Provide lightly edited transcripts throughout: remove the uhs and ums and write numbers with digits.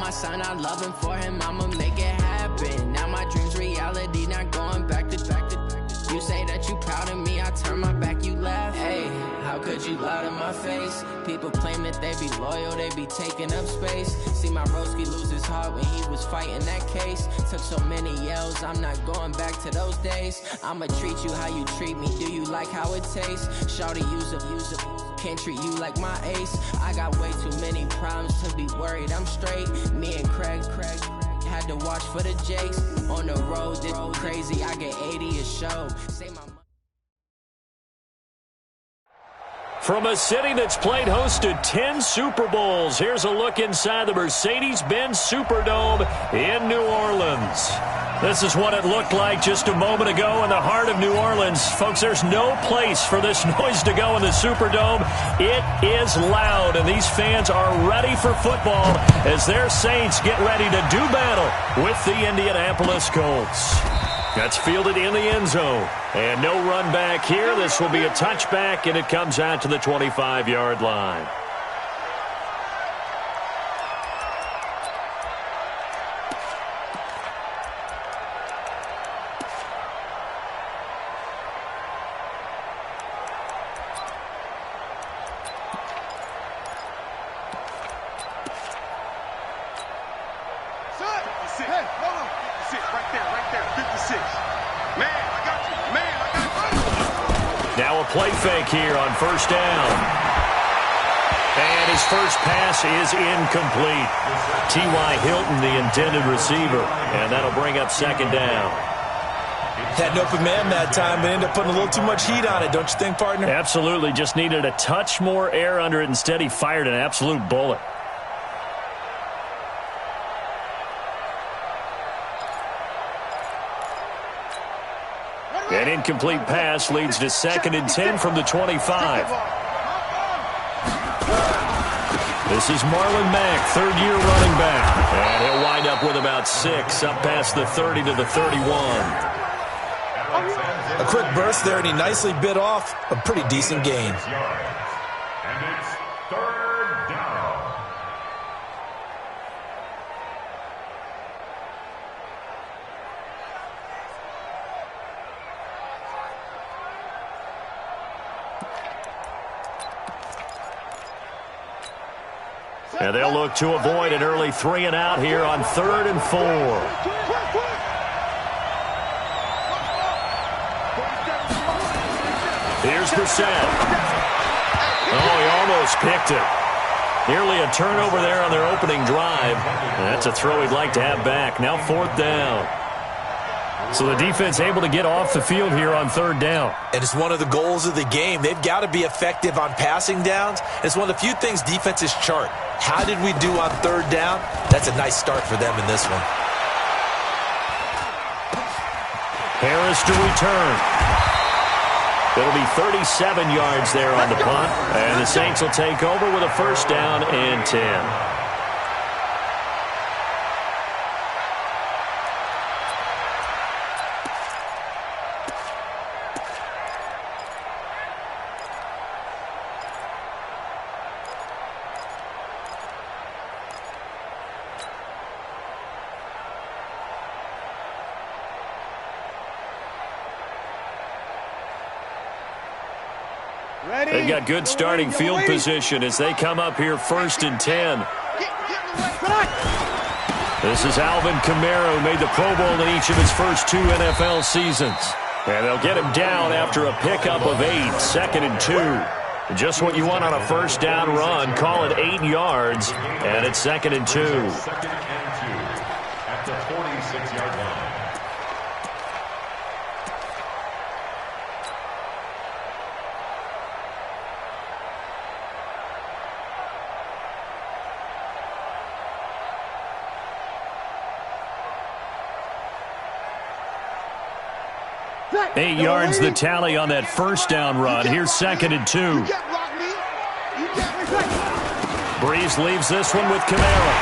my son, I love him for him, I'ma make it happen. Now my dream's reality, not going back to. You say that you proud of me, I turn my back, you laugh. Hey, how could you lie to my face? People claim that they be loyal, they be taking up space. See my broski lose his heart when he was fighting that case. Took so many yells, I'm not going back to those days. I'ma treat you how you treat me, do you like how it tastes? Shawty, use it, can't treat you like my ace. I got way too many problems to be worried, I'm straight. Me and Craig had to watch for the Jakes. On the road, this crazy, I get 80 a show. Say my From a city that's played host to 10 Super Bowls, here's a look inside the Mercedes-Benz Superdome in New Orleans. This is what it looked like just a moment ago in the heart of New Orleans. Folks, there's no place for this noise to go in the Superdome. It is loud, and these fans are ready for football as their Saints get ready to do battle with the Indianapolis Colts. That's fielded in the end zone. And no run back here. This will be a touchback, and it comes out to the 25-yard line. Now a play fake here on first down. And his first pass is incomplete. T.Y. Hilton, the intended receiver. And that'll bring up second down. Had an open man that time, but ended up putting a little too much heat on it, don't you think, partner? Absolutely. Just needed a touch more air under it. Instead, he fired an absolute bullet. An incomplete pass leads to 2nd and 10 from the 25. This is Marlon Mack, third-year running back. And he'll wind up with about 6, up past the 30 to the 31. A quick burst there, and he nicely bit off a pretty decent gain. And it's 3rd down. And they'll look to avoid an early 3 and out here on 3rd and 4. Here's Brissett. Oh, he almost picked it. Nearly a turnover there on their opening drive. And that's a throw he'd like to have back. Now 4th down. So the defense able to get off the field here on 3rd down. And it's one of the goals of the game. They've got to be effective on passing downs. It's one of the few things defenses chart. How did we do on 3rd down? That's a nice start for them in this one. Harris to return. It'll be 37 yards there on the punt. And the Saints will take over with a 1st down and 10. They've got good starting field position as they come up here 1st and 10. This is Alvin Kamara, who made the Pro Bowl in each of his first 2 NFL seasons. And they'll get him down after a pickup of 8, 2nd and 2. Just what you want on a 1st down run. Call it 8 yards, and it's 2nd and 2. 2nd and 2 at the 46-yard line. Eight yards the tally on that 1st down run. Here's 2nd and 2. Breeze leaves this one with Kamara.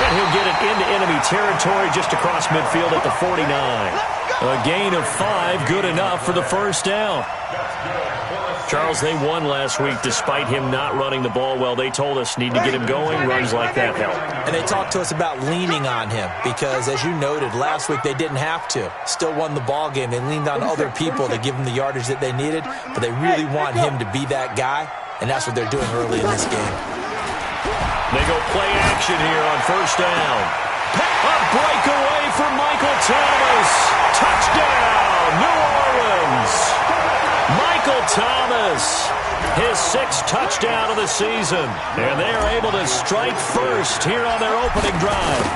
And he'll get it into enemy territory just across midfield at the 49. A gain of 5, good enough for the 1st down. That's good for a Charles, they won last week despite him not running the ball well. They told us need to get him going. Runs like that help. And they talked to us about leaning on him because, as you noted, last week they didn't have to. Still won the ball game. They leaned on other people to give them the yardage that they needed, but they really want him to be that guy, and that's what they're doing early in this game. They go play action here on first down. A breakaway for Michael Thomas. Touchdown, New Orleans. Michael Thomas, his 6th touchdown of the season. And they are able to strike first here on their opening drive.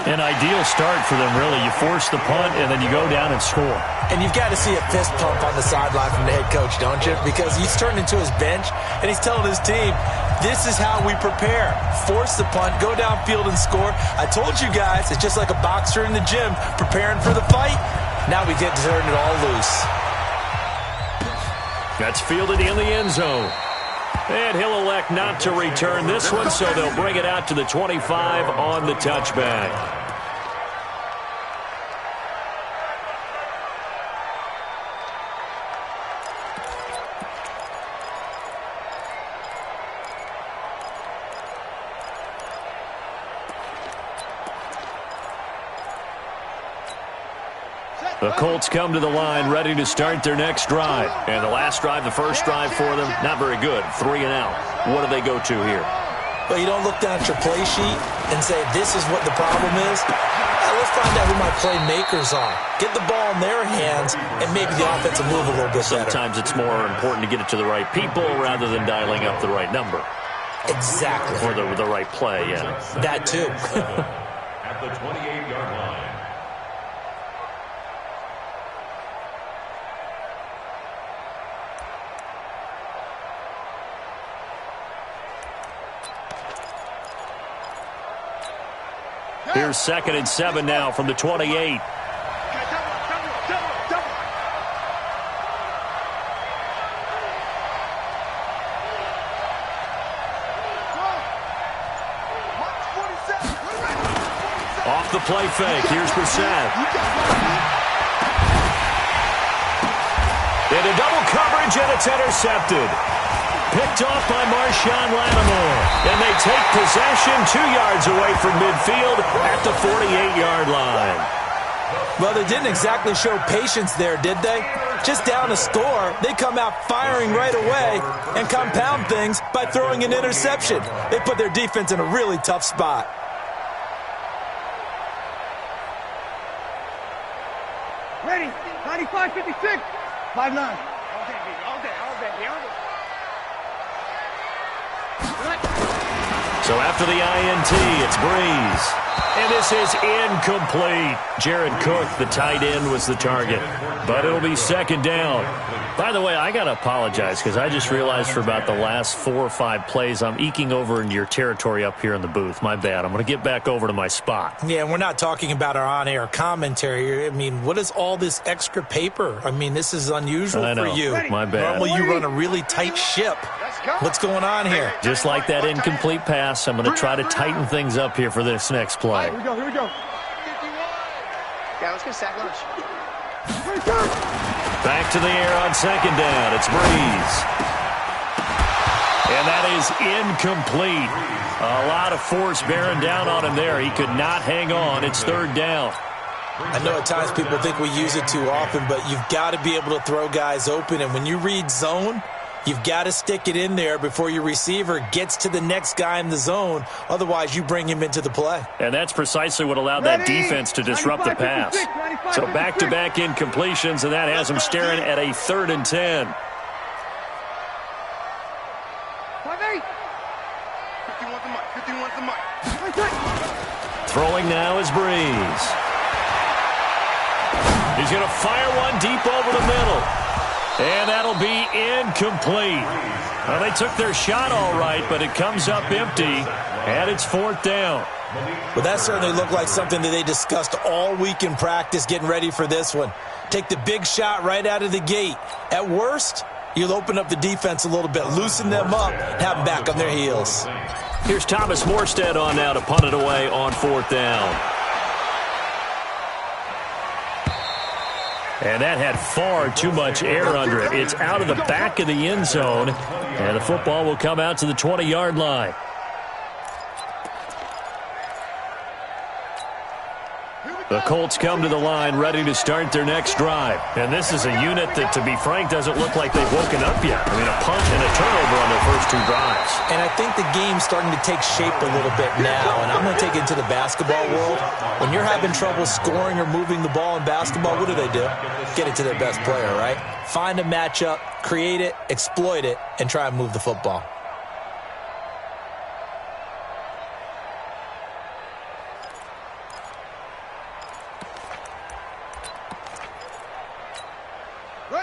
An ideal start for them, really. You force the punt, and then you go down and score. And you've got to see a fist pump on the sideline from the head coach, don't you? Because he's turned into his bench, and he's telling his team, this is how we prepare. Force the punt, go downfield and score. I told you guys, it's just like a boxer in the gym preparing for the fight. Now we get to turn it all loose. That's fielded in the end zone. And he'll elect not to return this one, so they'll bring it out to the 25 on the touchback. The Colts come to the line ready to start their next drive. And the last drive, the first drive for them, not very good. 3 and out. What do they go to here? Well, you don't look down at your play sheet and say, this is what the problem is. Let's find out who my playmakers are. Get the ball in their hands, and maybe the offense will move a little bit better. Sometimes it's more important to get it to the right people rather than dialing up the right number. Exactly. Or the right play, yeah. That too. At the 28-yard line. Here's 2nd and 7 now from the 28. Off the play fake. Here's Brissett. Into double coverage, and it's intercepted. Picked off by Marshawn Lattimore. And they take possession 2 yards away from midfield at the 48-yard line. Well, they didn't exactly show patience there, did they? Just down a score, they come out firing right away and compound things by throwing an interception. They put their defense in a really tough spot. Ready, 95, 56, 5-9. All day. So after the INT, it's Breeze. And this is incomplete. Jared Cook, the tight end, was the target. But it'll be 2nd down. By the way, I got to apologize because I just realized for about the last 4 or 5 plays, I'm eking over into your territory up here in the booth. My bad. I'm going to get back over to my spot. Yeah, we're not talking about our on-air commentary. I mean, what is all this extra paper? I mean, this is unusual for you. My bad. Normally you run a really tight ship. What's going on here? Just like that incomplete pass, I'm going to try to tighten things up here for this next play. Here we go. Yeah, let's get a sack lunch. Back to the air on 2nd down. It's Breeze. And that is incomplete. A lot of force bearing down on him there. He could not hang on. It's 3rd down. I know at times people think we use it too often, but you've got to be able to throw guys open. And when you read zone, you've got to stick it in there before your receiver gets to the next guy in the zone. Otherwise, you bring him into the play. And that's precisely what allowed that defense to disrupt the pass. So back-to-back incompletions, and that has them staring at a 3rd and 10. 51 the mic. Throwing now is Breeze. He's going to fire one deep over the middle. And that'll be incomplete. Well, they took their shot all right, but it comes up empty, and it's 4th down. Well, that certainly looked like something that they discussed all week in practice getting ready for this one. Take the big shot right out of the gate. At worst, you'll open up the defense a little bit, loosen them up, and have them back on their heels. Here's Thomas Morstead on now to punt it away on 4th down. And that had far too much air under it. It's out of the back of the end zone, and the football will come out to the 20-yard line. The Colts come to the line ready to start their next drive. And this is a unit that, to be frank, doesn't look like they've woken up yet. I mean, a punt and a turnover on their first two drives. And I think the game's starting to take shape a little bit now. And I'm going to take it to the basketball world. When you're having trouble scoring or moving the ball in basketball, what do? Get it to their best player, right? Find a matchup, create it, exploit it, and try and move the football.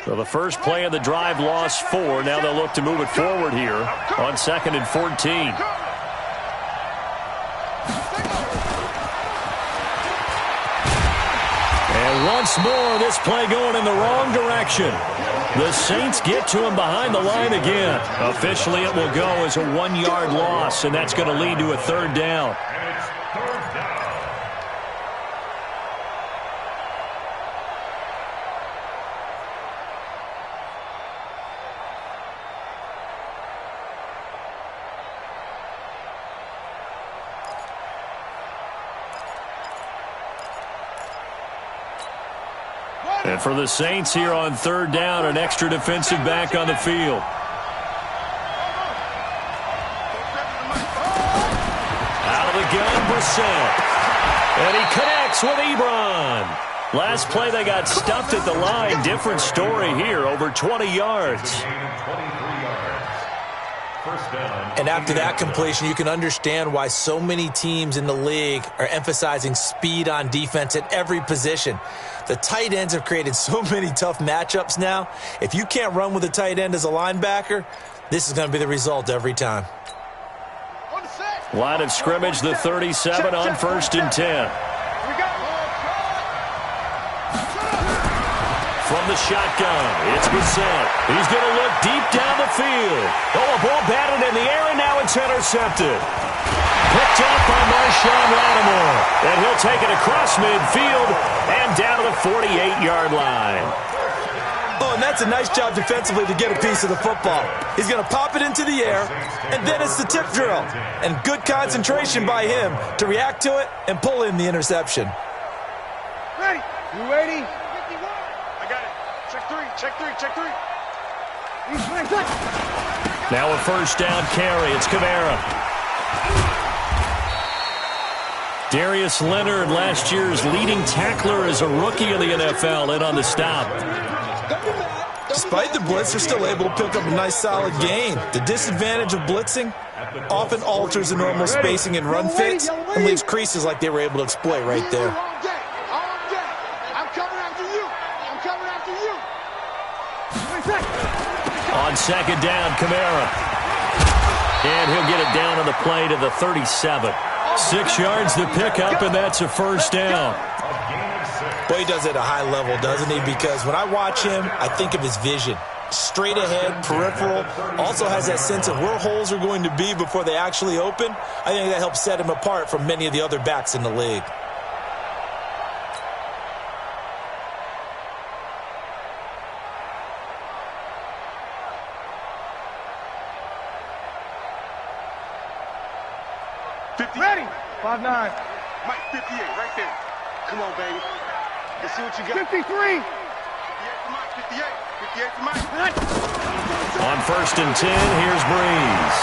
So the first play of the drive lost 4. Now they'll look to move it forward here on 2nd and 14. And once more, this play going in the wrong direction. The Saints get to him behind the line again. Officially, it will go as a 1-yard loss, and that's going to lead to a 3rd down. And for the Saints here on 3rd down, an extra defensive back on the field. Out of the gun, Brissett. And he connects with Ebron. Last play they got stuffed at the line. Different story here, over 20 yards. And after that completion, you can understand why so many teams in the league are emphasizing speed on defense at every position. The tight ends have created so many tough matchups now. If you can't run with a tight end as a linebacker, this is going to be the result every time. Line of scrimmage, the 37 on 1st and 10. From the shotgun, it's Brissett. He's going to look deep down the field. Oh, a ball batted in the air, and now it's intercepted. Picked up by Marshawn Lattimore. And he'll take it across midfield and down to the 48-yard line. Oh, and that's a nice job defensively to get a piece of the football. He's going to pop it into the air, and then it's the tip drill. And good concentration by him to react to it and pull in the interception. Ready? You ready? 51. I got it. Check three, check three, check three. Now a 1st down carry. It's Kamara. Darius Leonard, last year's leading tackler as a rookie in the NFL, in on the stop. Despite the blitz, they're still able to pick up a nice solid gain. The disadvantage of blitzing often alters the normal spacing and run fits and leaves creases like they were able to exploit right there. I'm coming after you. I'm coming after you. On 2nd down, Kamara. And he'll get it down on the play to the 37. 6 yards to pick up, and that's a 1st down. Boy, he does it at a high level, doesn't he? Because when I watch him, I think of his vision. Straight ahead, peripheral, also has that sense of where holes are going to be before they actually open. I think that helps set him apart from many of the other backs in the league. Ready? 5'9". Mike, 58, right there. Come on, baby. Let's see what you got. 53. 58 for Mike, 58. 58 for Mike. On 1st and 10, here's Breeze.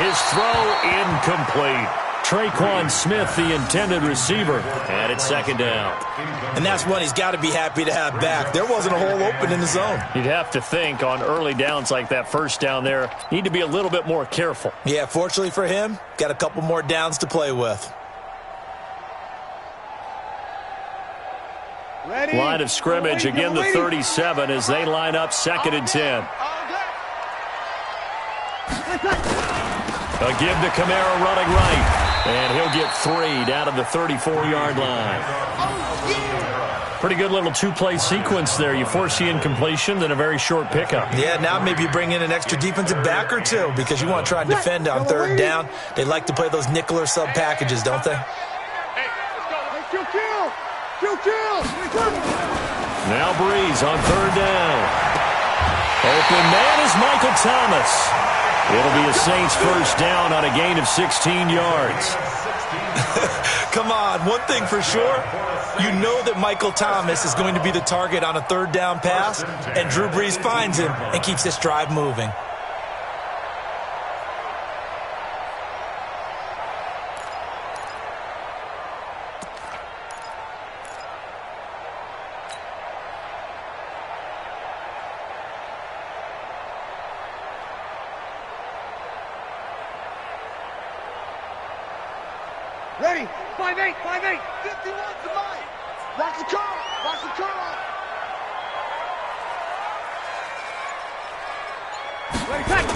His throw incomplete. Traquan Smith, the intended receiver, and it's 2nd down. And that's one he's got to be happy to have back. There wasn't a hole open in the zone. You'd have to think on early downs like that 1st down there, need to be a little bit more careful. Yeah, fortunately for him, got a couple more downs to play with. Ready? Line of scrimmage, again the 37 as they line up 2nd and 10. A give to Kamara running right. And he'll get 3 down to the 34-yard line. Pretty good little 2-play sequence there. You force the incompletion, then a very short pickup. Yeah, now maybe bring in an extra defensive back or two because you want to try and defend on 3rd down. They like to play those nickel or sub packages, don't they? Hey, let's go. Hey, kill. Now Breeze on third down. Open man is Michael Thomas. It'll be a Saints first down on a gain of 16 yards. Come on, one thing for sure, you know that Michael Thomas is going to be the target on a third down pass, and Drew Brees finds him and keeps this drive moving. Ready? 5-8, 5-8. 51 to mine. Watch the curl. Watch the curl. Ready, take.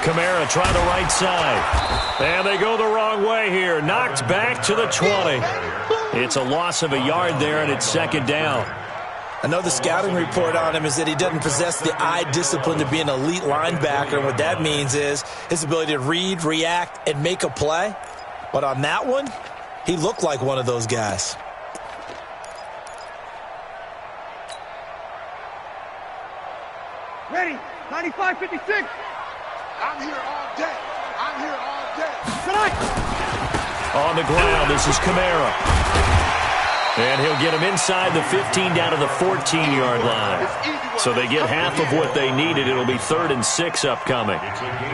Kamara trying the right side. And they go the wrong way here. Knocked back to the 20. It's a loss of a yard there, and it's second down. I know the scouting report on him is that he doesn't possess the eye discipline to be an elite linebacker. And what that means is his ability to read, react, and make a play. But on that one, he looked like one of those guys. Ready? 95-56. I'm here all day. I'm here all day. Tonight. On the ground, this is Kamara. And he'll get him inside the 15 down to the 14-yard line. So they get half of what they needed. It'll be 3rd and 6 upcoming.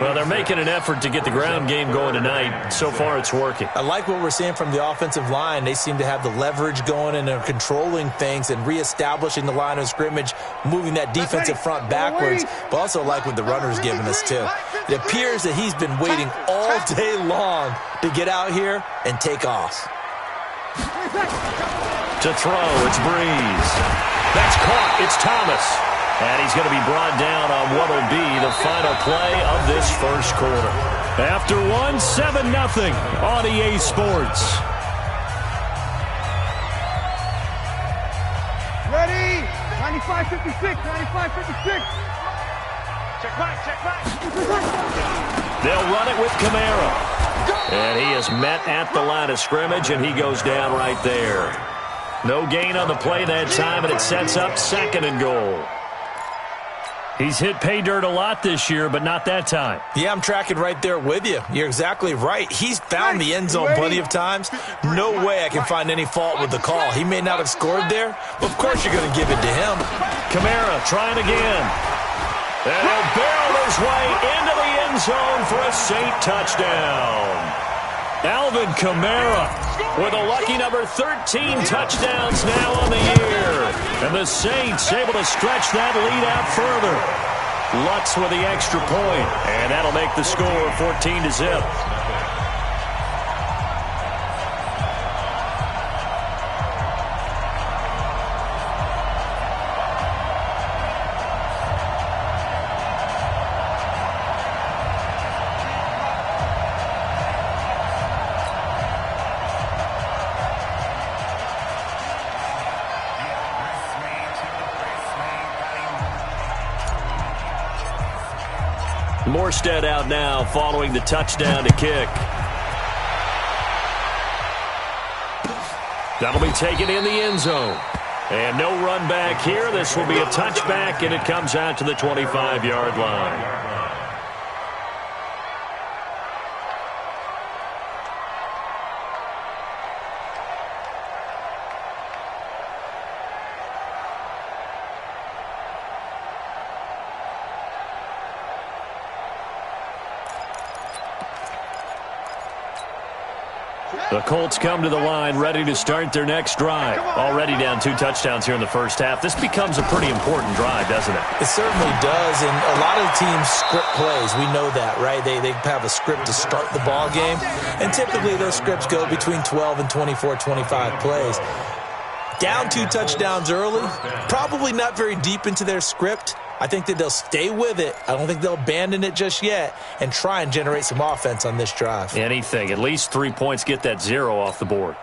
Well, they're making an effort to get the ground game going tonight. So far, it's working. I like what we're seeing from the offensive line. They seem to have the leverage going, and they're controlling things and reestablishing the line of scrimmage, moving that defensive front backwards, but also like what the runner's giving us, too. It appears that he's been waiting all day long to get out here and take off. To throw, it's Breeze. That's caught. It's Thomas. And he's going to be brought down on what will be the final play of this first quarter. After 7-0 on EA Sports. Ready? 95-56. 95-56. Check back. Check back. They'll run it with Kamara. And he is met at the line of scrimmage, and he goes down right there. No gain on the play that time, and it sets up 2nd and goal. He's hit pay dirt a lot this year, but not that time. Yeah, I'm tracking right there with you. You're exactly right. He's found the end zone plenty of times. No way I can find any fault with the call. He may not have scored there, but of course you're going to give it to him. Kamara trying again. And he'll barrel his way into the end zone for a Saint touchdown. Alvin Kamara with a lucky number 13 touchdowns now on the year. And the Saints able to stretch that lead out further. Lutz with the extra point, and that'll make the score 14-0. Morstead out now following the touchdown to kick. That'll be taken in the end zone. And no run back here. This will be a touchback, and it comes out to the 25-yard line. The Colts come to the line ready to start their next drive. Already down 2 touchdowns here in the first half. This becomes a pretty important drive, doesn't it? It certainly does, and a lot of teams script plays. We know that, right? They have a script to start the ball game, and typically those scripts go between 12 and 24, 25 plays. Down 2 touchdowns early, probably not very deep into their script. I think that they'll stay with it. I don't think they'll abandon it just yet and try and generate some offense on this drive. Anything. At least 3 points, get that 0 off the board.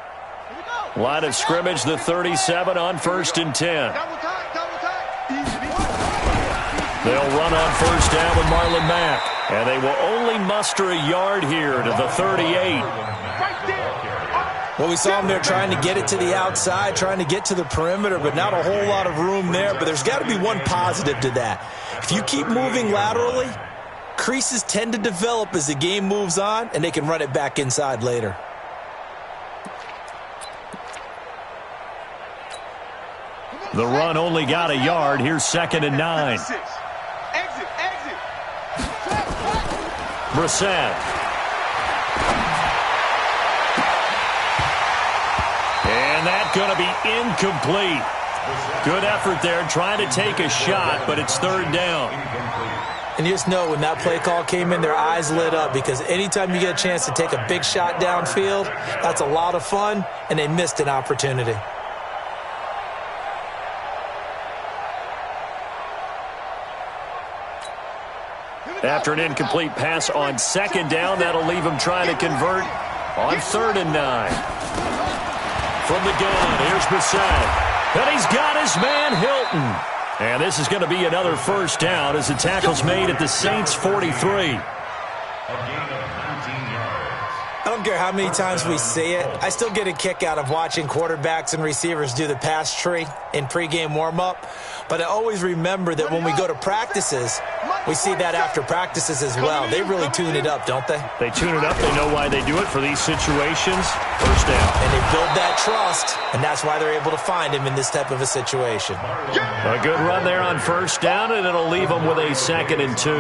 Line of scrimmage, the 37 on 1st and 10. They'll run on 1st down with Marlon Mack. And they will only muster a yard here to the 38. Well, we saw him there trying to get it to the outside, trying to get to the perimeter, but not a whole lot of room there. But there's got to be one positive to that. If you keep moving laterally, creases tend to develop as the game moves on, and they can run it back inside later. The run only got a yard. Here's 2nd and 9. Exit. Brissett. And that's going to be incomplete. Good effort there trying to take a shot, but it's 3rd down. And you just know when that play call came in, their eyes lit up because anytime you get a chance to take a big shot downfield, that's a lot of fun, and they missed an opportunity. After an incomplete pass on 2nd down, that'll leave him trying to convert on 3rd and 9. From the gun, here's Brissett. And he's got his man, Hilton. And this is going to be another 1st down as the tackle's made at the Saints' 43. I don't care how many times we see it. I still get a kick out of watching quarterbacks and receivers do the pass tree in pregame warm-up. But I always remember that when we go to practices, we see that after practices as well. They really tune it up, don't they? They tune it up. They know why they do it for these situations. 1st down. And they build that trust, and that's why they're able to find him in this type of a situation. A good run there on 1st down, and it'll leave them with a 2nd and 2.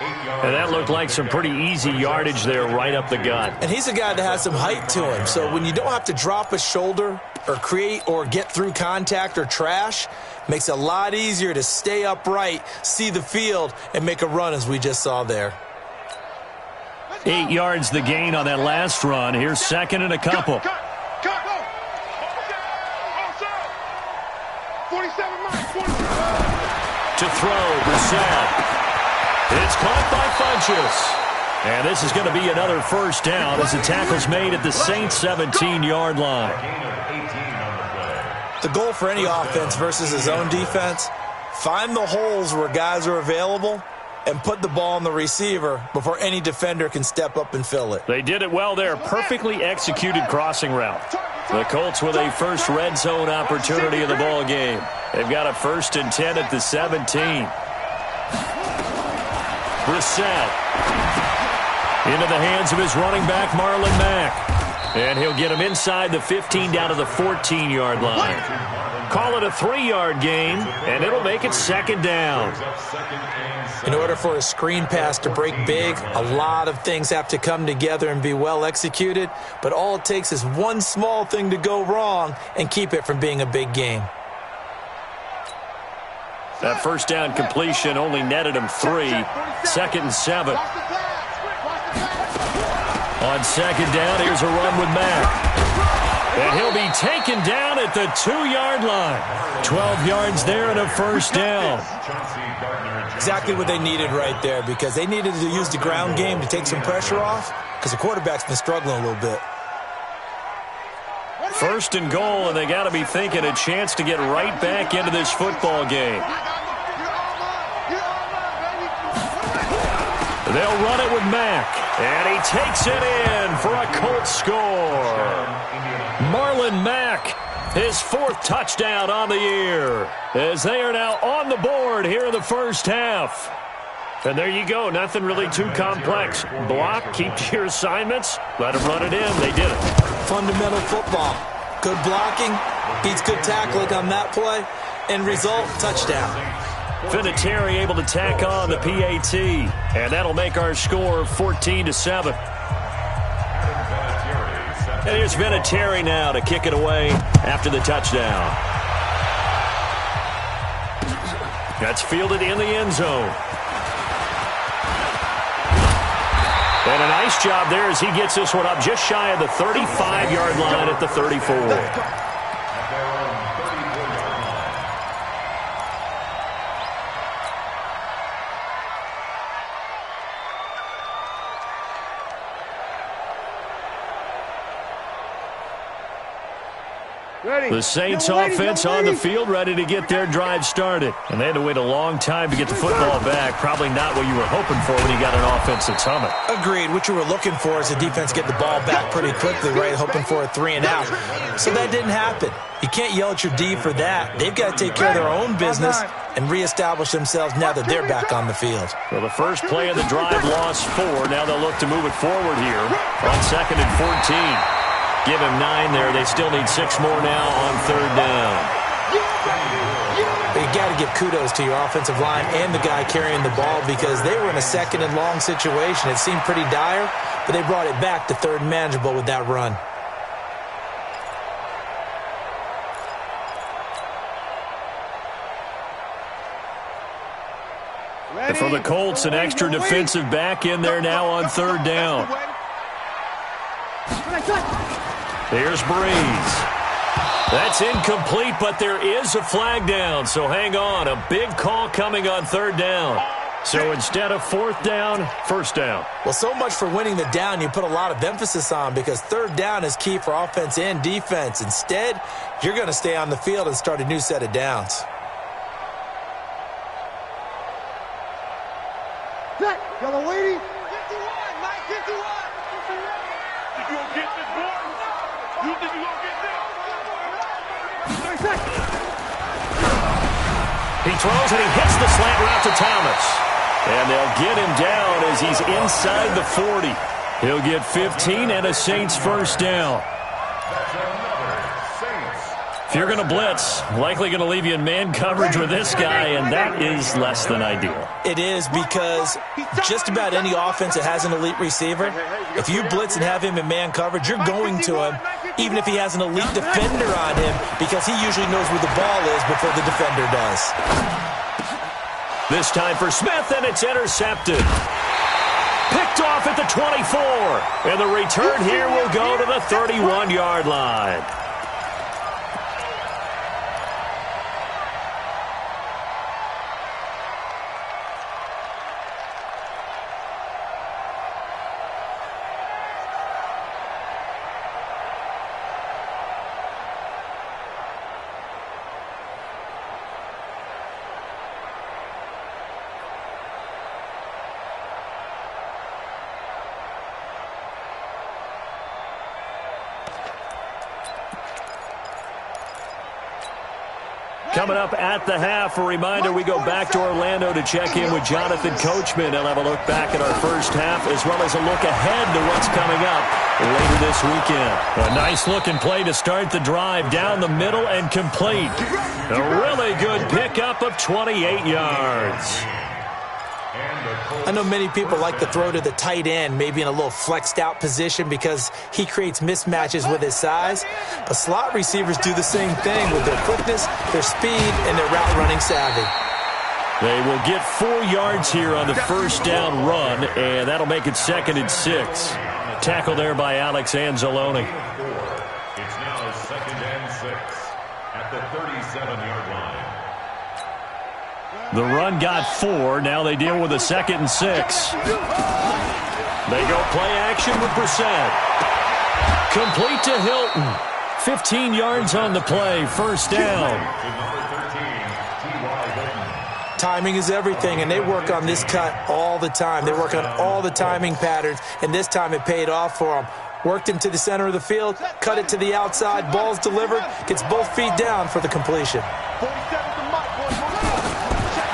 And that looked like some pretty easy yardage there right up the gut. And he's a guy that has some height to him. So when you don't have to drop a shoulder or create or get through contact or trash, makes it a lot easier to stay upright, see the field, and make a run as we just saw there. 8 yards the gain on that last run. Here's 2nd and a couple. To throw, Brissett. It's caught by Funchess. And this is going to be another 1st down as the tackle's made at the Saints' 17-yard line. The goal for any offense versus his own defense, find the holes where guys are available and put the ball on the receiver before any defender can step up and fill it. They did it well there. Perfectly executed crossing route. The Colts with a first red zone opportunity in the ball game. They've got a 1st and 10 at the 17. Brissett into the hands of his running back, Marlon Mack. And he'll get him inside the 15 down to the 14-yard line. Call it a 3-yard gain, and it'll make it 2nd down. In order for a screen pass to break big, a lot of things have to come together and be well executed. But all it takes is one small thing to go wrong and keep it from being a big game. That 1st down completion only netted him 3. 2nd and 7. On 2nd down, here's a run with Mack. And he'll be taken down at the 2-yard line. 12 yards there and a 1st down. Exactly what they needed right there because they needed to use the ground game to take some pressure off because the quarterback's been struggling a little bit. 1st and goal, and they got to be thinking a chance to get right back into this football game. They'll run it with Mack, and he takes it in for a Colts score. Marlon Mack, his 4th touchdown on the year, as they are now on the board here in the 1st half. And there you go, nothing really too complex. Block, keep to your assignments, let them run it in. They did it. Fundamental football. Good blocking, beats good tackling on that play, end result, touchdown. Vinatieri able to tack on the PAT, and that'll make our score 14-7. And here's Vinatieri now to kick it away after the touchdown. That's fielded in the end zone. And a nice job there as he gets this one up just shy of the 35-yard line at the 34. The Saints offense on the field, ready to get their drive started. And they had to wait a long time to get the football back. Probably not what you were hoping for when you got an offense that's humming. Agreed. What you were looking for is the defense get the ball back pretty quickly, right? Hoping for a 3-and-out. So that didn't happen. You can't yell at your D for that. They've got to take care of their own business and reestablish themselves now that they're back on the field. Well, the first play of the drive lost 4. Now they'll look to move it forward here on 2nd and 14. Give him 9 there. They still need 6 more now on 3rd down. You got to give kudos to your offensive line and the guy carrying the ball because they were in a 2nd and long situation. It seemed pretty dire, but they brought it back to 3rd and manageable with that run. And for the Colts, an extra defensive back in there now on 3rd down. Here's Breeze. That's incomplete, but there is a flag down, so hang on. A big call coming on 3rd down. So instead of 4th down, 1st down. Well, so much for winning the down you put a lot of emphasis on because 3rd down is key for offense and defense. Instead, you're going to stay on the field and start a new set of downs. Yellow lady. 51, Mike, 51. Did you go get this, boy? You think you gonna get this? 30 seconds. He throws and he hits the slant route to Thomas. And they'll get him down as he's inside the 40. He'll get 15 and a Saints 1st down. If you're going to blitz, likely going to leave you in man coverage with this guy, and that is less than ideal. It is because just about any offense that has an elite receiver, if you blitz and have him in man coverage, you're going to him, even if he has an elite defender on him, because he usually knows where the ball is before the defender does. This time for Smith, and it's intercepted. Picked off at the 24. And the return here will go to the 31-yard line. Coming up at the half, a reminder, we go back to Orlando to check in with Jonathan Coachman. He'll have a look back at our first half as well as a look ahead to what's coming up later this weekend. A nice looking play to start the drive down the middle and complete. A really good pickup of 28 yards. I know many people like to throw to the tight end, maybe in a little flexed out position because he creates mismatches with his size. But slot receivers do the same thing with their quickness, their speed, and their route running savvy. They will get 4 yards here on the first down run, and that'll make it 2nd and 6. Tackle there by Alex Anzalone. It's now 2nd and 6 at the 37-yard line. The run got 4. Now they deal with a 2nd and 6. They go play action with Brissett. Complete to Hilton. 15 yards on the play. 1st down. Timing is everything, and they work on this cut all the time. They work on all the timing patterns, and this time it paid off for them. Worked him to the center of the field, cut it to the outside, ball's delivered, gets both feet down for the completion.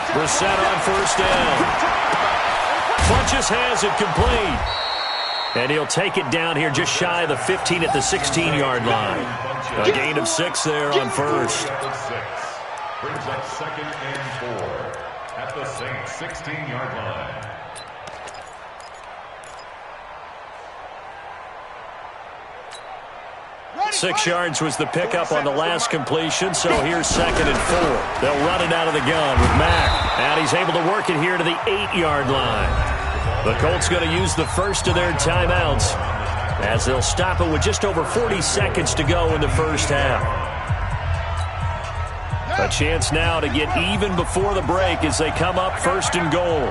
Brissett on 1st down. Funches has it complete. And he'll take it down here just shy of the 15 at the 16-yard line. A gain of 6 there on 1st. Brings up 2nd and 4 at the Saints 16-yard line. Six yards was the pickup on the last completion, so here's 2nd and 4. They'll run it out of the gun with Mack. And he's able to work it here to the 8-yard line. The Colts going to use the first of their timeouts as they'll stop it with just over 40 seconds to go in the first half. A chance now to get even before the break as they come up 1st and goal.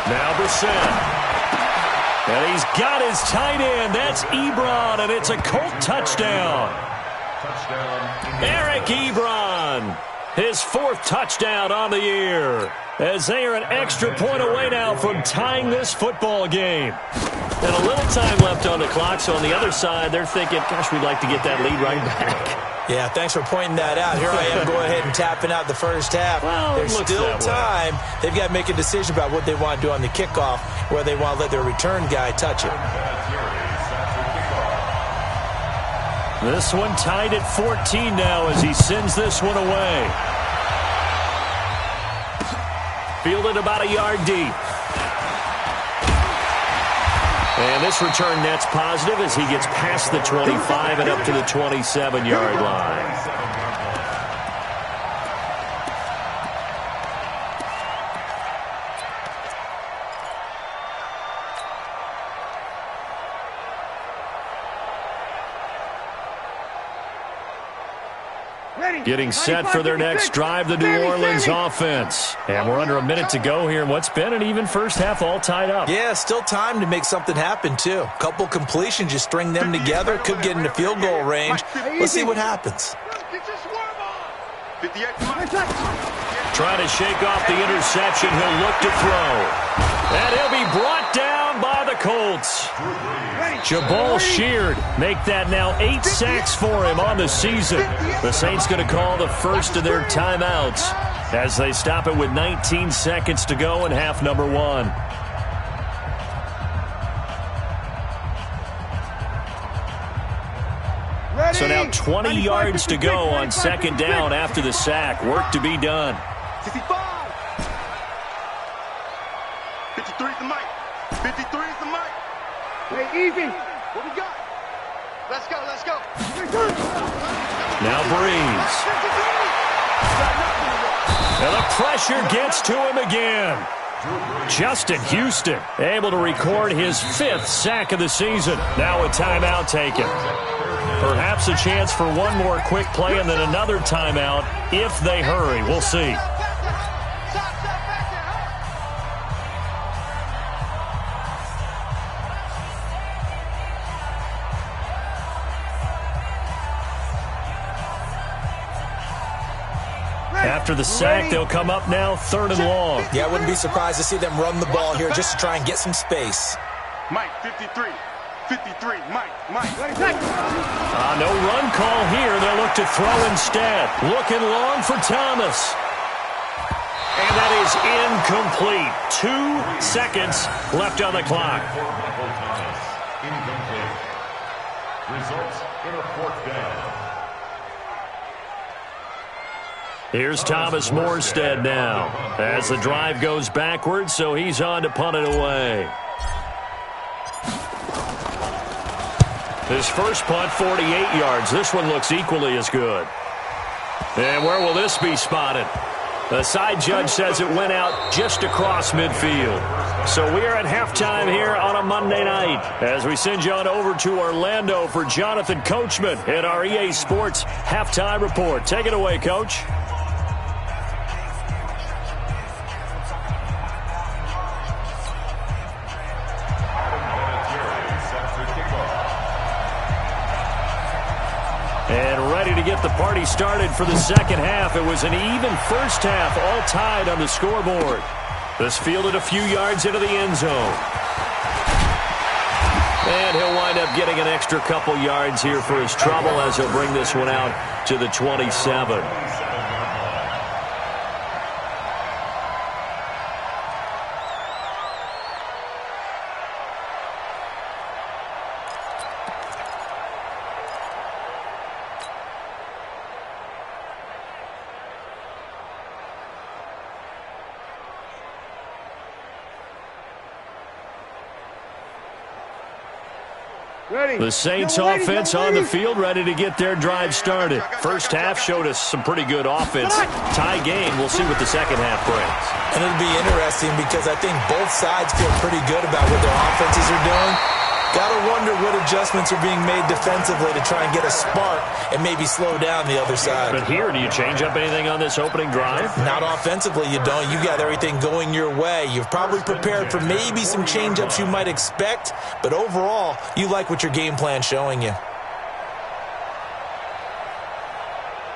Now Brissett. And he's got his tight end. That's Ebron, and it's a Colt touchdown. Eric Ebron, his 4th touchdown on the year, as they are an extra point away now from tying this football game. And a little time left on the clock, so on the other side, they're thinking, gosh, we'd like to get that lead right back. Yeah, thanks for pointing that out. Here I am going ahead and tapping out the first half. Well, there's still time. They've got to make a decision about what they want to do on the kickoff, whether they want to let their return guy touch it. This one tied at 14 now as he sends this one away. Fielded about a yard deep. And this return net's positive as he gets past the 25 and up to the 27-yard line. Getting set for their next drive, the New Orleans offense. And we're under a minute to go here in what's been an even first half, all tied up. Yeah, still time to make something happen, too. Couple completions, just string them together. Could get into field goal range. Let's see what happens. Trying to shake off the interception. He'll look to throw. And he'll be brought down by the Colts. Jabal Sheard make that now 8 sacks for him on the season. The Saints going to call the first of their timeouts as they stop it with 19 seconds to go in half number 1. So now 20 yards to go on second down after the sack. Work to be done. 53 is the mic. 53 is the mic. Hey, easy. What we got? Let's go, let's go. Now Breeze. And the pressure gets to him again. Justin Houston able to record his 5th sack of the season. Now a timeout taken. Perhaps a chance for one more quick play and then another timeout if they hurry. We'll see. After the sack, they'll come up now 3rd and long. Yeah, I wouldn't be surprised to see them run the ball here just to try and get some space. Mike, 53. 53, Mike. No run call here. They'll look to throw instead. Looking long for Thomas. And that is incomplete. 2 seconds left on the clock. Incomplete. Results in a 4th down. Here's Thomas Morstead now as the drive goes backwards, so he's on to punt it away. His first punt, 48 yards. This one looks equally as good. And where will this be spotted? The side judge says it went out just across midfield. So we are at halftime here on a Monday night as we send you on over to Orlando for Jonathan Coachman in our EA Sports Halftime Report. Take it away, Coach. And ready to get the party started for the second half. It was an even first half, all tied on the scoreboard. This fielded a few yards into the end zone. And he'll wind up getting an extra couple yards here for his trouble as he'll bring this one out to the 27. The Saints offense on the field, ready to get their drive started. First half showed us some pretty good offense. Tie game, we'll see what the second half brings. And it'll be interesting because I think both sides feel pretty good about what their offenses are doing. Gotta wonder what adjustments are being made defensively to try and get a spark and maybe slow down the other side. But here, do you change up anything on this opening drive? Not offensively, you don't. You got everything going your way. You've probably prepared for maybe some change-ups you might expect, but overall, you like what your game plan's showing you.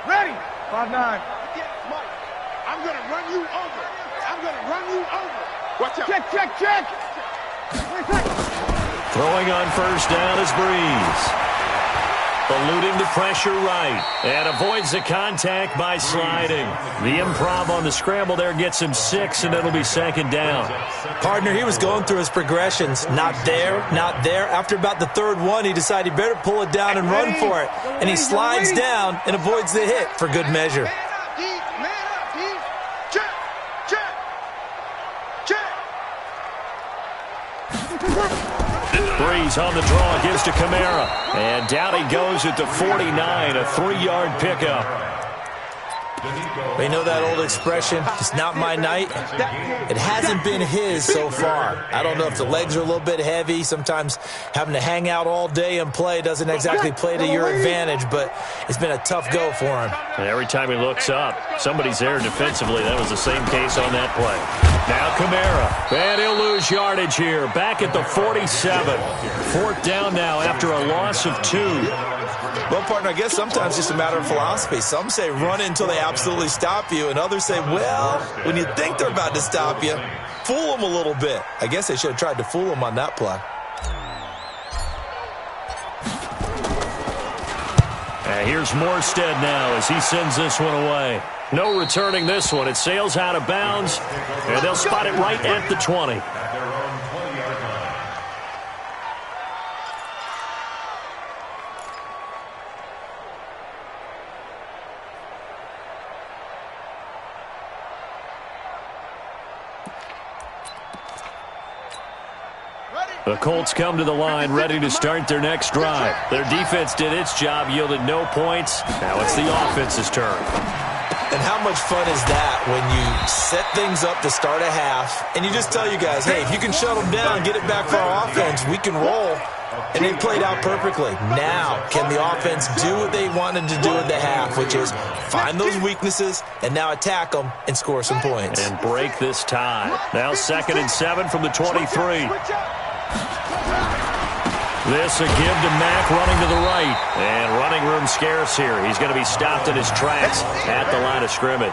Ready? 5-9. I'm going to run you over. I'm going to run you over. Watch out. Check. Throwing on first down is Breeze. Eluding the pressure right. And avoids the contact by sliding. The improv on the scramble there gets him 6, and it'll be second down. Partner, he was going through his progressions. Not there. After about the third one, he decided he better pull it down and run for it. And he slides down and avoids the hit for good measure. Breeze on the draw, gives to Kamara. And down he goes at the 49, a 3-yard pickup. We know that old expression, it's not my night. It hasn't been his so far. I don't know if the legs are a little bit heavy. Sometimes having to hang out all day and play doesn't exactly play to your advantage, but it's been a tough go for him. And every time he looks up, somebody's there defensively. That was the same case on that play. Now Kamara, and he'll lose yardage here. Back at the 47. 4th down now after a loss of 2. Well, partner, I guess sometimes it's just a matter of philosophy. Some say run until they absolutely stop you, and others say, well, when you think they're about to stop you, fool them a little bit. I guess they should have tried to fool them on that play. And here's Morstead now as he sends this one away. No returning this one. It sails out of bounds, and they'll spot it right at the 20. The Colts come to the line ready to start their next drive. Their defense did its job, yielded no points. Now it's the offense's turn. And how much fun is that when you set things up to start a half and you just tell you guys, hey, if you can shut them down, get it back for our offense, we can roll. And they played out perfectly. Now, can the offense do what they wanted to do at the half, which is find those weaknesses and now attack them and score some points. And break this tie. Now 2nd and 7 from the 23. This a give to Mack running to the right. And running room scarce here. He's going to be stopped in his tracks at the line of scrimmage.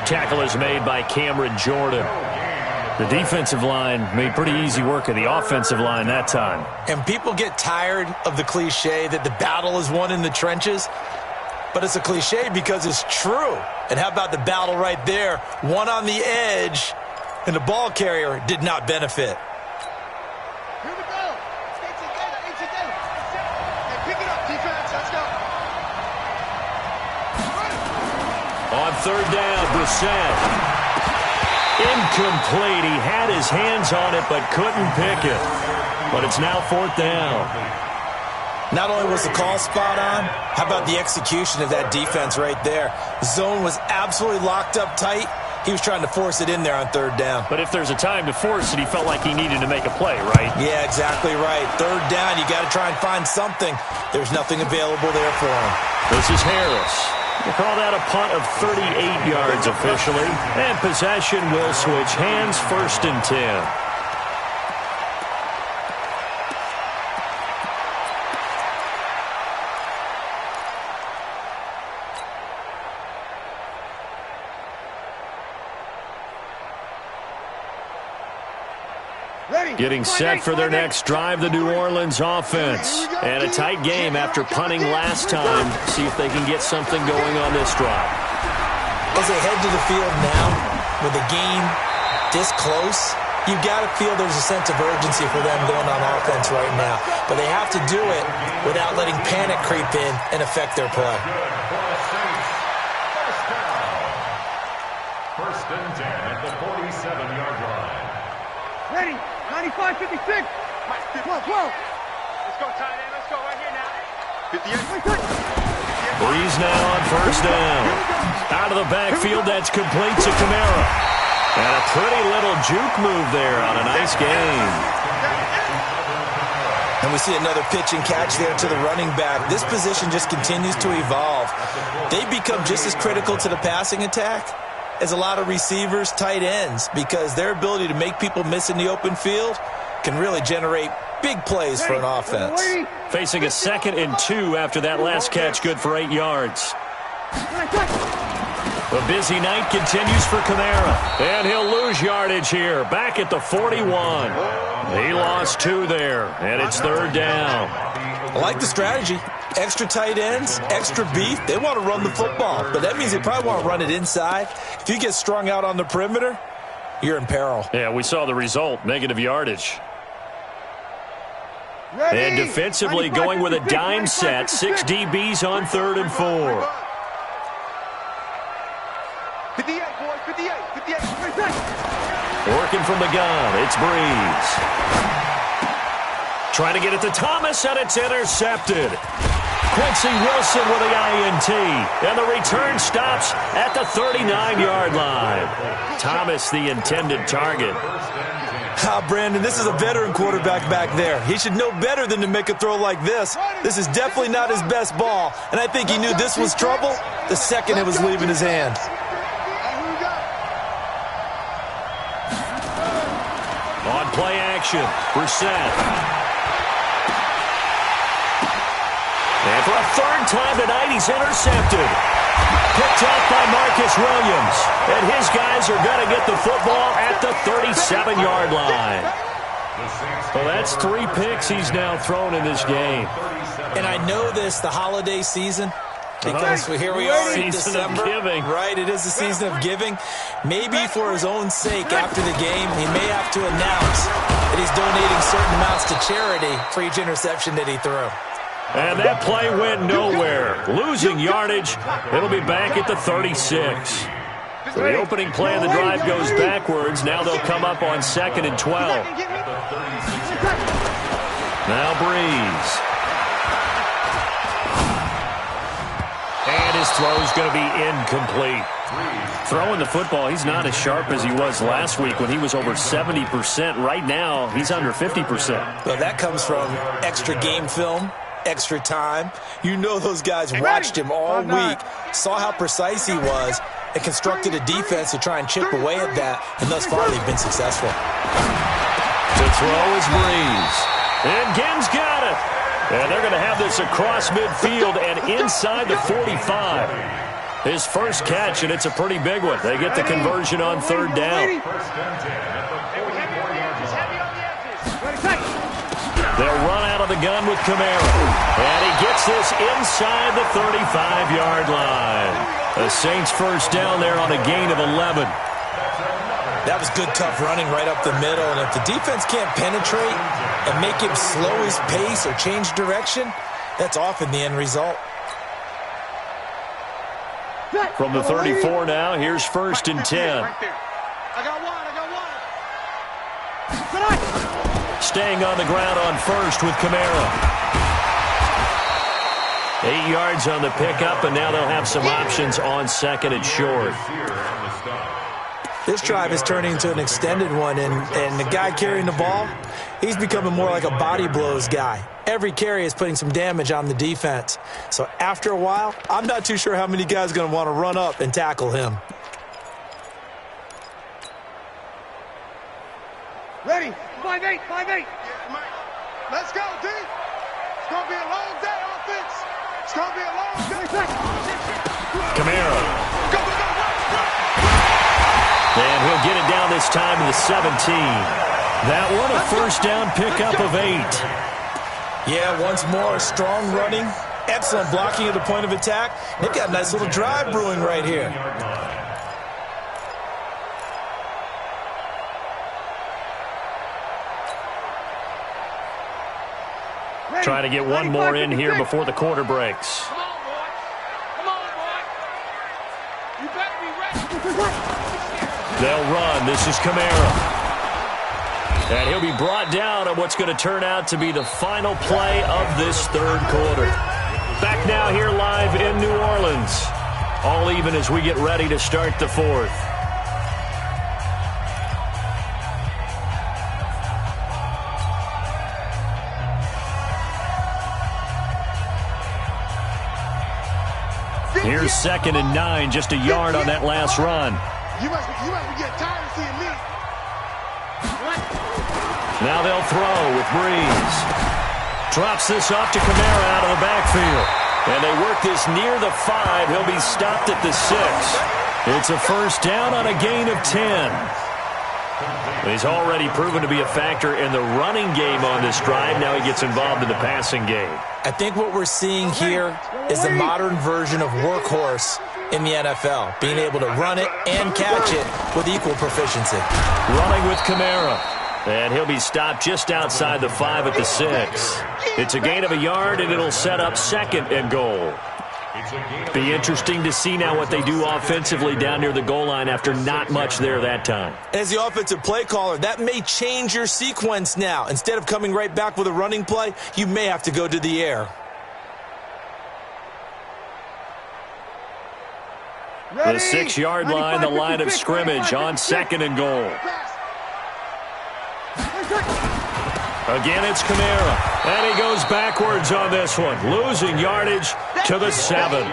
Tackle is made by Cameron Jordan. The defensive line made pretty easy work of the offensive line that time. And people get tired of the cliche that the battle is won in the trenches. But it's a cliche because it's true. And how about the battle right there? One on the edge, and the ball carrier did not benefit. Here we go. Stay together. Hey, pick it up, defense. Let's go. On 3rd down, Brissett. Incomplete. He had his hands on it but couldn't pick it. But it's now 4th down. Not only was the call spot on, how about the execution of that defense right there? The zone was absolutely locked up tight. He was trying to force it in there on 3rd down. But if there's a time to force it, he felt like he needed to make a play, right? Yeah, exactly right. 3rd down, you got to try and find something. There's nothing available there for him. This is Harris. We'll call that a punt of 38 yards officially. And possession will switch hands, 1st and 10. Getting set for their next drive, the New Orleans offense. And a tight game after punting last time. See if they can get something going on this drive. As they head to the field now, with the game this close, you got to feel there's a sense of urgency for them going on offense right now. But they have to do it without letting panic creep in and affect their play. 1st and 10 at the 47-yard line. Ready? 95, 56. Mike, 12. Let's go, tight end. Let's go right here now. 58. Breeze now on 1st down. Out of the backfield, that's complete to Kamara. And a pretty little juke move there on a nice game. And we see another pitch and catch there to the running back. This position just continues to evolve. They become just as critical to the passing attack as a lot of receivers, tight ends, because their ability to make people miss in the open field can really generate big plays for an offense. Facing a 2nd and 2 after that last catch, good for 8 yards. A busy night continues for Kamara, and he'll lose yardage here, back at the 41. He lost 2 there, and it's 3rd down. I like the strategy. Extra tight ends, extra beef. They want to run the football, but that means they probably want to run it inside. If you get strung out on the perimeter, you're in peril. Yeah, we saw the result, negative yardage. And defensively going with a dime set, 6 DBs on 3rd and 4. 58, boy, 58, 58. Working from the gun, it's Breeze. Trying to get it to Thomas, and it's intercepted. Quincy Wilson with the INT, and the return stops at the 39-yard line. Thomas, the intended target. Brandon, this is a veteran quarterback back there. He should know better than to make a throw like this. This is definitely not his best ball, and I think he knew this was trouble the second it was leaving his hand. On play action, Brissett. And for a 3rd time tonight, he's intercepted. Picked off by Marcus Williams. And his guys are going to get the football at the 37-yard line. Well, that's 3 picks he's now thrown in this game. And I know this, the holiday season, because here we are in December. Right, it is the season of giving. Maybe for his own sake after the game, he may have to announce that he's donating certain amounts to charity for each interception that he threw. And that play went nowhere. Losing yardage. It'll be back at the 36. So the opening play of the drive goes backwards. Now they'll come up on 2nd and 12. Now Breeze. And his throw's going to be incomplete. Throwing the football, he's not as sharp as he was last week when he was over 70%. Right now, he's under 50%. Well, that comes from extra game film, extra time. You know those guys watched him all week, saw how precise he was, and constructed a defense to try and chip away at that, and thus far they've been successful. To throw is Breeze. And Ginn's got it. And they're going to have this across midfield and inside the 45. His first catch, and it's a pretty big one. They get the conversion on 3rd down. They'll run out of the gun with Kamara. And he gets this inside the 35-yard line. The Saints first down there on a gain of 11. That was good, tough running right up the middle. And if the defense can't penetrate and make him slow his pace or change direction, that's often the end result. From the 34 now, here's 1st and 10. I got one. Staying on the ground on 1st with Kamara. 8 yards on the pickup, and now they'll have some options on 2nd and short. This drive is turning into an extended one, and the guy carrying the ball, he's becoming more like a body blows guy. Every carry is putting some damage on the defense. So after a while, I'm not too sure how many guys are going to want to run up and tackle him. Ready? 5-8, 5-8. Let's go, D. It's going to be a long day, offense. It's going to be a long day. Kamara. Go. And he'll get it down this time to the 17. That one, a first down pickup of 8. Yeah, once more, strong running, excellent blocking at the point of attack. They've got a nice little drive brewing right here. Trying to get one more in here before the quarter breaks. Come on, boy. You better be ready. They'll run. This is Kamara. And he'll be brought down on what's going to turn out to be the final play of this 3rd quarter. Back now here live in New Orleans. All even as we get ready to start the 4th. Here's 2nd and 9, just a yard on that last run. You must be getting tired of seeing me. Now they'll throw with Breeze. Drops this off to Kamara out of the backfield. And they work this near the 5. He'll be stopped at the 6. It's a first down on a gain of 10. He's already proven to be a factor in the running game on this drive. Now he gets involved in the passing game. I think what we're seeing here is the modern version of workhorse in the NFL, being able to run it and catch it with equal proficiency. Running with Kamara. And he'll be stopped just outside the 5 at the 6. It's a gain of a yard, and it'll set up 2nd and goal. Be interesting to see now what they do offensively down near the goal line after not much there that time. As the offensive play caller, that may change your sequence now. Instead of coming right back with a running play, you may have to go to the air. The 6-yard line, the line of scrimmage on 2nd and goal. Again, it's Kamara. And he goes backwards on this one, losing yardage to the 7.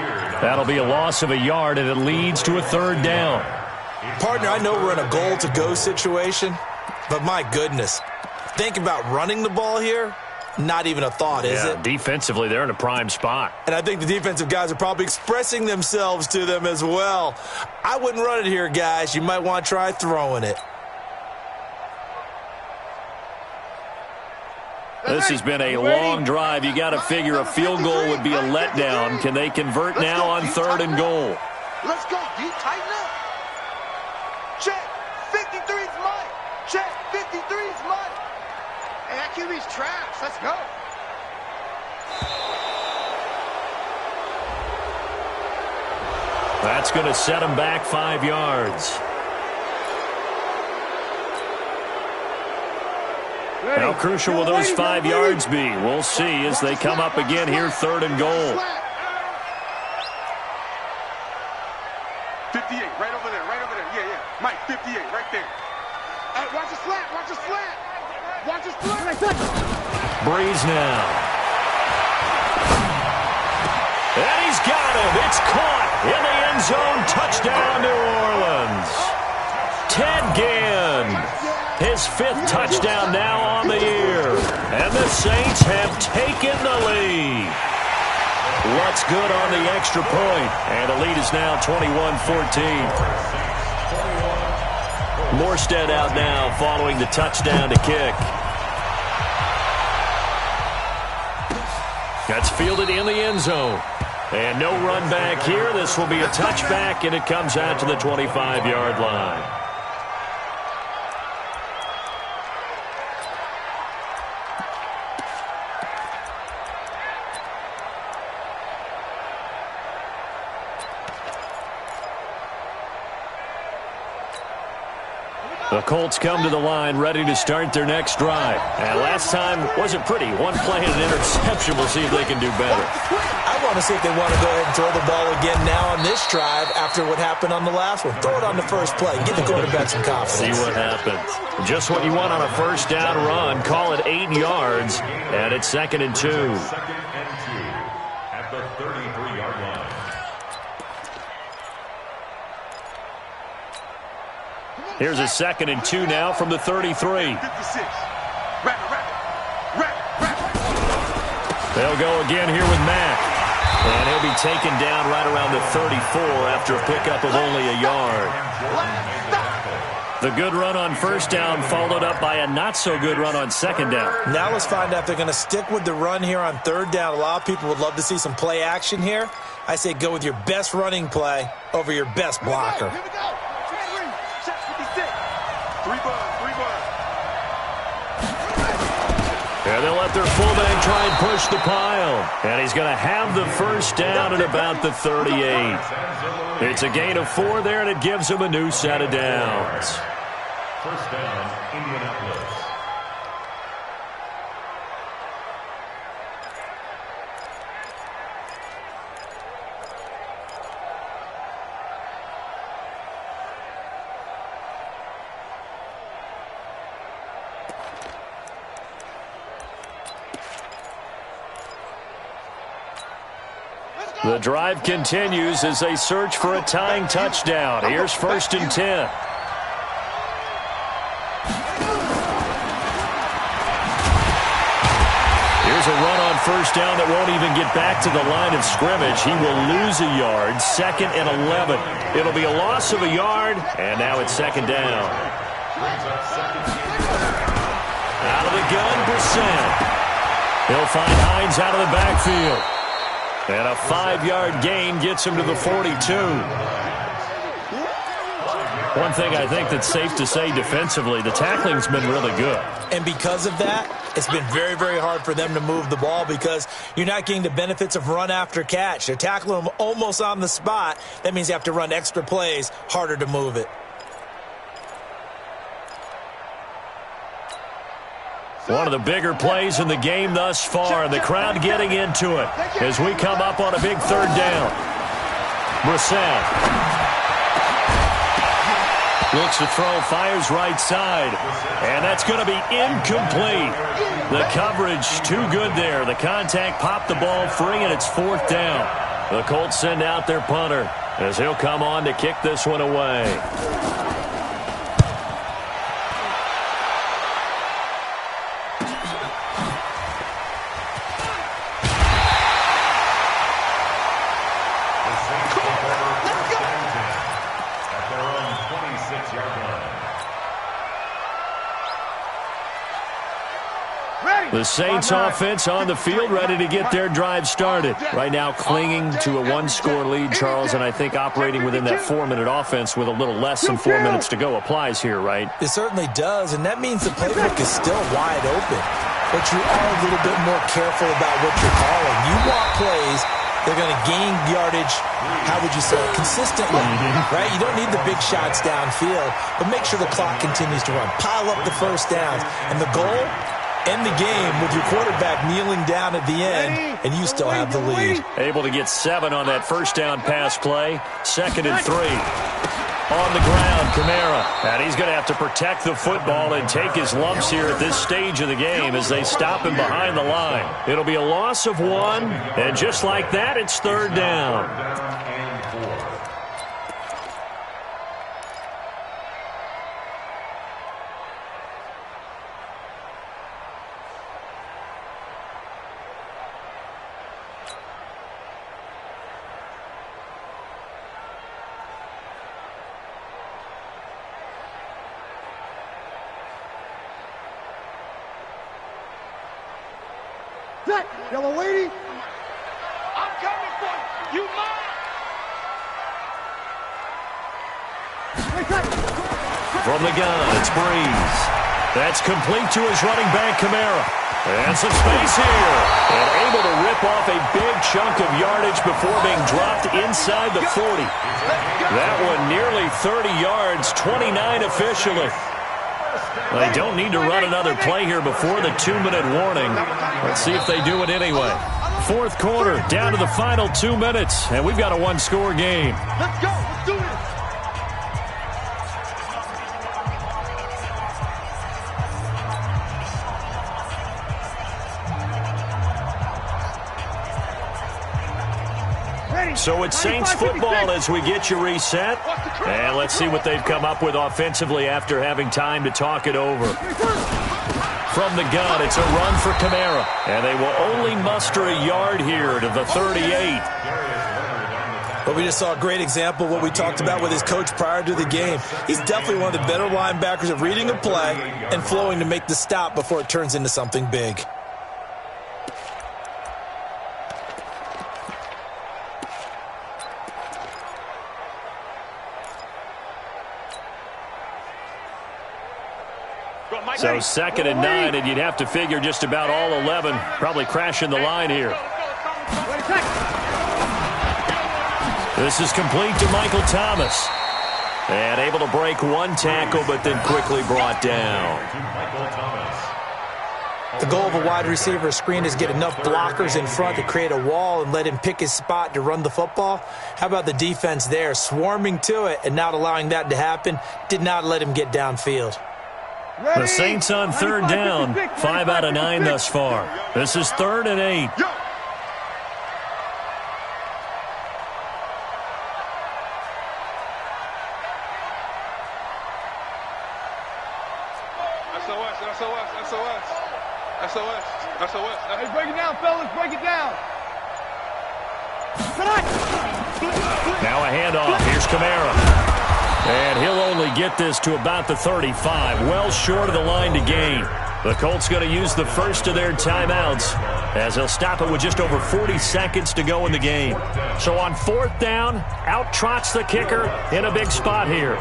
That'll be a loss of a yard, and it leads to a 3rd down. Partner, I know we're in a goal-to-go situation, but my goodness, think about running the ball here. Not even a thought, is it? Defensively, they're in a prime spot. And I think the defensive guys are probably expressing themselves to them as well. I wouldn't run it here, guys. You might want to try throwing it. This has been a long drive. You got to figure a field goal would be a letdown. Can they convert now on 3rd and goal? Let's go, D. Tighten up. Check. 53's mine. Check. 53's mine. Hey, that QB's trash. Let's go. That's going to set him back 5 yards. How crucial will those 5 yards be? We'll see as they come up again here, 3rd and goal. 58, right over there, right over there. Yeah, yeah. Mike, 58, right there. Hey, watch the slant, watch the slant. Watch the slant. Breeze now. And he's got him. It's caught in the end zone. Touchdown, New Orleans. Ted Ginn. His 5th touchdown now on the year. And the Saints have taken the lead. What's good on the extra point? And the lead is now 21-14. Morstead out now following the touchdown to kick. That's fielded in the end zone. And no run back here. This will be a touchback, and it comes out to the 25-yard line. The Colts come to the line ready to start their next drive. And last time wasn't pretty. One play and an interception. We'll see if they can do better. I want to see if they want to go ahead and throw the ball again now on this drive after what happened on the last one. Throw it on the first play. Give the quarterback some confidence. See what happens. Just what you want on a first down run. Call it 8 yards. And it's 2nd and 2. 2nd and 2 at the 33-yard line. Here's a 2nd and 2 now from the 33. 56. They'll go again here with Mack. And he'll be taken down right around the 34 after a pickup of only a yard. The good run on first down followed up by a not-so-good run on 2nd down. Now let's find out if they're going to stick with the run here on 3rd down. A lot of people would love to see some play action here. I say go with your best running play over your best blocker. Here we go. 3 buns. And they'll let their fullback try and push the pile. And he's going to have the first down at about the 38. It's a gain of 4 there, and it gives him a new set of downs. First down, Indianapolis. The drive continues as they search for a tying touchdown. Here's 1st and 10. Here's a run on 1st down that won't even get back to the line of scrimmage. He will lose a yard. 2nd and 11. It'll be a loss of a yard, and now it's 2nd down. Out of the gun, Brissett. He'll find Hines out of the backfield. And a 5-yard gain gets him to the 42. One thing I think that's safe to say defensively, the tackling's been really good. And because of that, it's been very, very hard for them to move the ball because you're not getting the benefits of run after catch. They're tackling them almost on the spot. That means you have to run extra plays, harder to move it. One of the bigger plays in the game thus far, and the crowd getting into it as we come up on a big 3rd down. Brissett looks to throw, fires right side, and that's going to be incomplete. The coverage too good there. The contact popped the ball free, and it's 4th down. The Colts send out their punter as he'll come on to kick this one away. The Saints offense on the field, ready to get their drive started. Right now clinging to a 1-score lead, Charles, and I think operating within that 4-minute offense with a little less than 4 minutes to go applies here, right? It certainly does, and that means the playbook is still wide open. But you are a little bit more careful about what you're calling. You want plays, they're going to gain yardage, how would you say it, consistently, right? You don't need the big shots downfield, but make sure the clock continues to run. Pile up the first downs, and the goal, end the game with your quarterback kneeling down at the end, and you still have the lead. Able to get 7 on that 1st down pass play. 2nd and 3. On the ground, Kamara. And he's going to have to protect the football and take his lumps here at this stage of the game as they stop him behind the line. It'll be a loss of 1, and just like that, it's 3rd down. Yellow lady. I'm coming for you. You mine. From the gun, it's Breeze. That's complete to his running back, Kamara. And some space here. And able to rip off a big chunk of yardage before being dropped inside the 40. That one nearly 30 yards, 29 officially. They don't need to run another play here before the 2-minute warning. Let's see if they do it anyway. 4th quarter, down to the final 2 minutes, and we've got a 1-score game. Let's go. Let's do this. So it's Saints football as we get you reset. And let's see what they've come up with offensively after having time to talk it over. From the gun, it's a run for Kamara. And they will only muster a yard here to the 38. But we just saw a great example of what we talked about with his coach prior to the game. He's definitely one of the better linebackers at reading a play and flowing to make the stop before it turns into something big. So 2nd and 9, and you'd have to figure just about all 11 probably crashing the line here. This is complete to Michael Thomas. And able to break 1 tackle, but then quickly brought down. The goal of a wide receiver screen is get enough blockers in front to create a wall and let him pick his spot to run the football. How about the defense there, swarming to it and not allowing that to happen? Did not let him get downfield. The Saints on 3rd down, 5 out of 9 thus far. This is 3rd and 8. Hey, break it down, fellas. Break it down. Now a handoff. Here's Kamara. And he'll only get this to about the 35. Well short of the line to gain. The Colts going to use the first of their timeouts as they'll stop it with just over 40 seconds to go in the game. So on fourth down, out trots the kicker in a big spot here.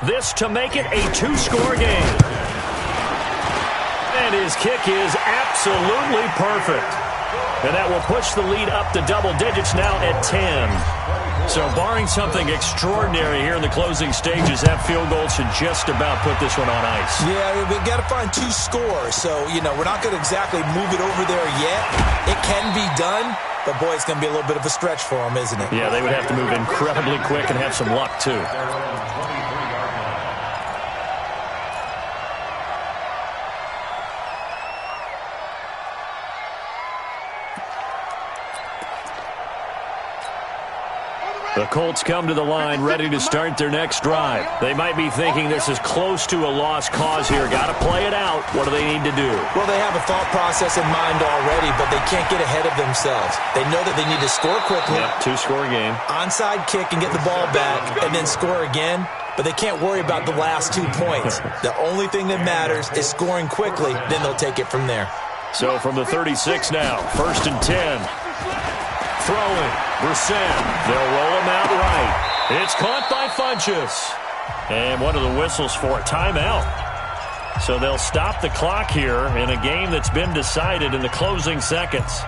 This to make it a two-score game. And his kick is absolutely perfect. And that will push the lead up to double digits now at 10. So barring something extraordinary here in the closing stages, that field goal should just about put this one on ice. Yeah, we've got to find two scores. So, we're not going to exactly move it over there yet. It can be done, but, boy, it's going to be a little bit of a stretch for them, isn't it? Yeah, they would have to move incredibly quick and have some luck, too. The Colts come to the line ready to start their next drive. They might be thinking this is close to a lost cause here. Got to play it out. What do they need to do? Well, they have a thought process in mind already, but they can't get ahead of themselves. They know that they need to score quickly. Yep, two-score game. Onside kick and get the ball back and then score again. But they can't worry about the last 2 points. The only thing that matters is scoring quickly. Then they'll take it from there. So from the 36 now, 1st and 10. Throwing, Brissett. They'll roll him out right. It's caught by Funchess. And what are the whistles for? Timeout. So they'll stop the clock here in a game that's been decided in the closing seconds.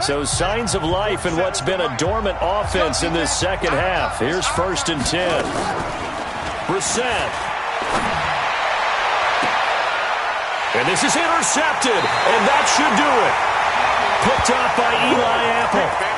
So signs of life in what's been a dormant offense in this second half. Here's 1st and 10. Brissett. And this is intercepted. And that should do it. Picked off by Eli Apple.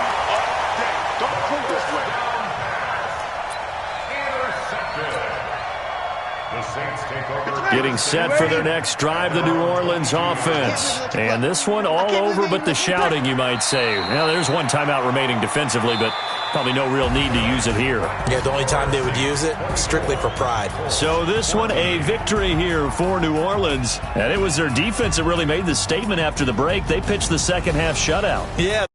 Getting set for their next drive, the New Orleans offense. And this one all over but the shouting, you might say. Now, there's one timeout remaining defensively, but probably no real need to use it here. Yeah, the only time they would use it, strictly for pride. So this one, a victory here for New Orleans. And it was their defense that really made the statement after the break. They pitched the second half shutout. Yeah.